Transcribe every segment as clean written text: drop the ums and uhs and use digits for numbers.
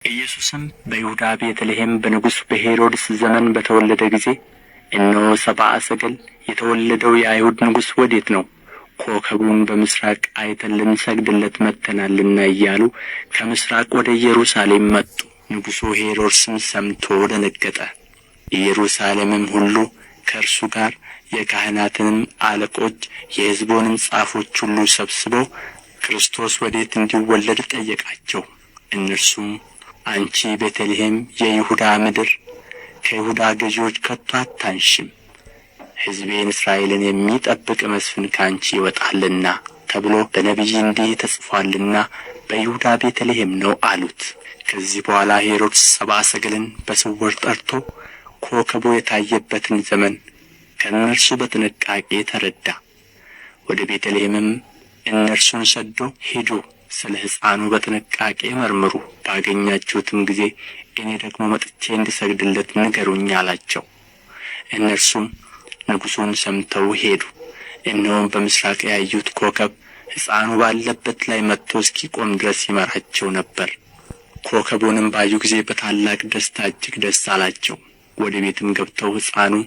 ኢየሱስም በይሁዳ ቤተልሔም በንጉሡ በሄሮድስ ዘመን በተወለደ ጊዜ እነሆ ሰብአ ሰገል የተወለደው የአይሁድ ንጉሥ ወዴት ነው? ኮከቡን በምሥራቅ አይተን ልንሰግድለት መጥተናልና እያሉ ከምሥራቅ ወደ ኢየሩሳሌም መጡ። ንጉሡ ሄሮድስም ሰምቶ ደነገጠ። ኢየሩሳሌምም ሁሉ ከእርሱ ጋር የካህናትንም አለቆች የሕዝቡንም ጻፎች ሁሉ ሰብስበው ክርስቶስ ወዴት እንዲወለድ ጠየቃቸው። እነርሱም አንቺ ቤተልሔም የይሁዳ ምድር ከይሁዳ ገዢዎች ከቶ አታንሽም፣ ሕዝቤን እስራኤልን የሚጠብቅ መስፍን ከአንቺ ይወጣልና ተብሎ በነቢይ እንዲህ ተጽፎአልና በይሁዳ ቤተልሔም ነው አሉት። ከዚህ በኋላ ሄሮድስ ሰብአ ሰገልን በስውር ጠርቶ ኮከቡ የታየበትን ዘመን ከእነርሱ በጥንቃቄ ተረዳ። ወደ ቤተልሔምም እነርሱን ሰድዶ ሂዱ፣ ስለ ሕፃኑ በጥንቃቄ መርምሩ፣ ባገኛችሁትም ጊዜ እኔ ደግሞ መጥቼ እንድሰግድለት ንገሩኝ አላቸው። እነርሱም ንጉሡን ሰምተው ሄዱ። እነሆም በምሥራቅ ያዩት ኮከብ ሕፃኑ ባለበት ላይ መጥቶ እስኪቆም ድረስ ይመራቸው ነበር። ኮከቡንም ባዩ ጊዜ በታላቅ ደስታ እጅግ ደስ አላቸው። ወደ ቤትም ገብተው ሕፃኑን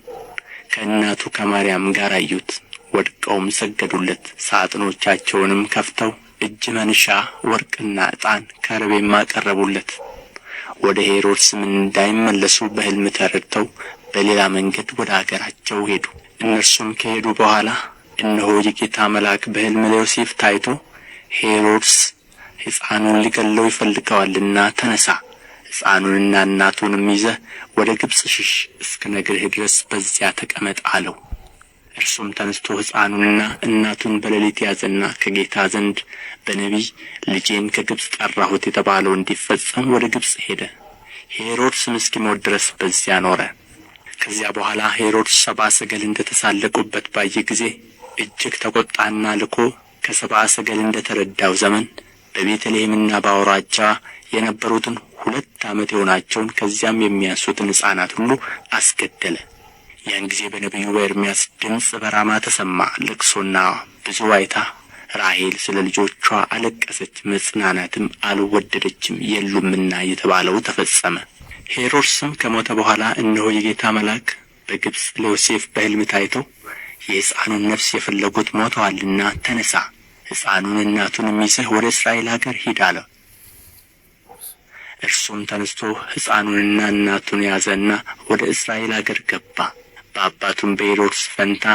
ከእናቱ ከማርያም ጋር አዩት። ወድቀውም ሰገዱለት። ሳጥኖቻቸውንም ከፍተው እጅ መንሻ ወርቅና ዕጣን ከርቤም አቀረቡለት። ወደ ሄሮድስም እንዳይመለሱ በሕልም ተረድተው በሌላ መንገድ ወደ አገራቸው ሄዱ። እነርሱም ከሄዱ በኋላ እነሆ የጌታ መልአክ በሕልም ለዮሴፍ ታይቶ ሄሮድስ ሕፃኑን ሊገድለው ይፈልገዋልና ተነሣ፣ ሕፃኑንና እናቱንም ይዘህ ወደ ግብጽ ሽሽ፣ እስክነግርህ ድረስ በዚያ ተቀመጥ አለው። እርሱም ተነሥቶ ሕፃኑንና እናቱን በሌሊት ያዘና ከጌታ ዘንድ በነቢይ ልጄን ከግብጽ ጠራሁት የተባለው እንዲፈጸም ወደ ግብጽ ሄደ። ሄሮድስም እስኪሞት ድረስ በዚያ ኖረ። ከዚያ በኋላ ሄሮድስ ሰብአ ሰገል እንደ ተሳለቁበት ባየ ጊዜ እጅግ ተቈጣና ልኮ ከሰብአ ሰገል እንደ ተረዳው ዘመን በቤተልሔምና በአውራጃዋ የነበሩትን 2 ዓመት የሆናቸውን ከዚያም የሚያንሱትን ሕፃናት ሁሉ አስገደለ። ያን ጊዜ በነቢዩ በኤርምያስ ድምፅ በራማ ተሰማ፣ ልቅሶና ብዙ ዋይታ። ራሔል ስለ ልጆቿ አለቀሰች፣ መጽናናትም አልወደደችም የሉምና የተባለው ተፈጸመ። ሄሮድስም ከሞተ በኋላ እነሆ የጌታ መልአክ በግብጽ ለዮሴፍ በሕልም ታይቶ የሕፃኑን ነፍስ የፈለጉት ሞተዋልና ተነሣ፣ ሕፃኑን እናቱንም ይዘህ ወደ እስራኤል አገር ሂድ አለ። እርሱም ተነሥቶ ሕፃኑንና እናቱን ያዘና ወደ እስራኤል አገር ገባ። በአባቱም በሄሮድስ ፈንታ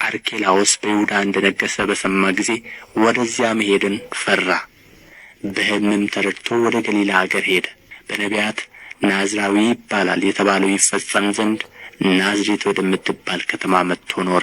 አርኬላዎስ በይሁዳ እንደ ነገሠ በሰማ ጊዜ ወደዚያ መሄድን ፈራ። በሕልምም ተረድቶ ወደ ገሊላ አገር ሄደ። በነቢያት ናዝራዊ ይባላል የተባለው ይፈጸም ዘንድ ናዝሬት ወደምትባል ከተማ መጥቶ ኖረ።